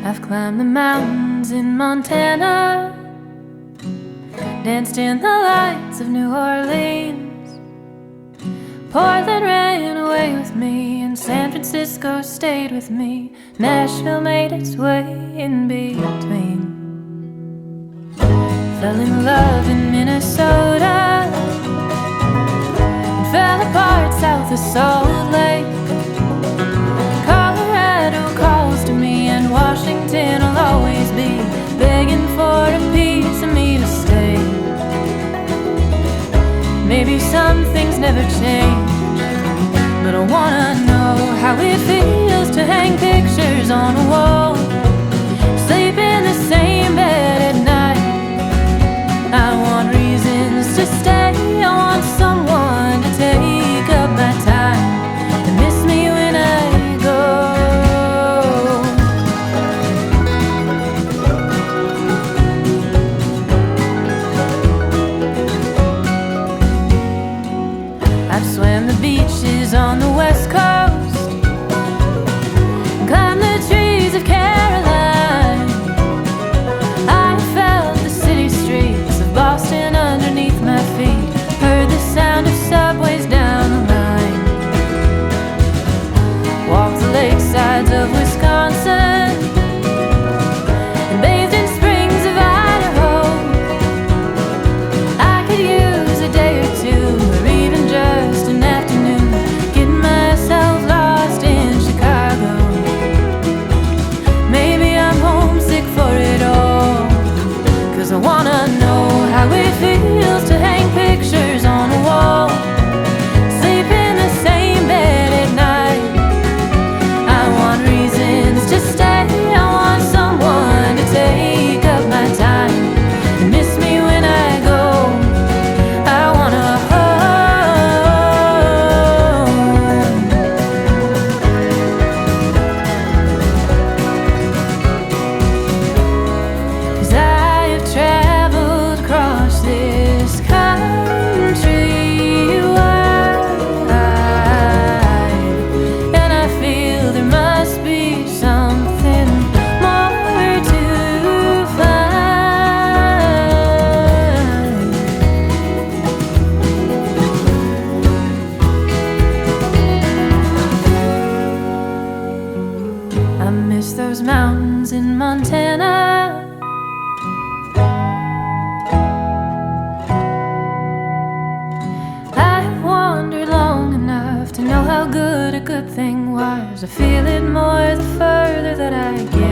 I've climbed the mountains in Montana, danced in the lights of New Orleans. Portland ran away with me, and San Francisco stayed with me. Nashville made its way in between. Fell in love in Minnesota, and fell apart south of Salt Lake. Colorado calls to me, and Washington will always be begging for a piece of me to stay. Maybe some things never change, but I wanna know how it feels to hang pictures on a wall, sleep in the same bed at night. I want reasons to stay, I want someone to take up my time and miss me when I go. I've swam the beaches on the West Coast, climbed the trees of Caroline. I felt the city streets of Boston underneath my feet, heard the sound of subways down the line. Walked the lakesides of Wisconsin, and bathed in springs of Idaho. I could use a day or two, or even just an afternoon, getting myself lost in Chicago. Maybe I'm homesick for it all, 'cause I wanna know how it feels to hang pictures on a wall, sleep in the same bed at night. I want reasons to stay, I want someone to take up my time and miss me when I go. I wanna home, 'cause I have traveled across this countrywide, and I feel there must be something more to find. I miss those mountains in Montana. I've wandered long enough to know how good a good thing was. I feel it more the further that I get.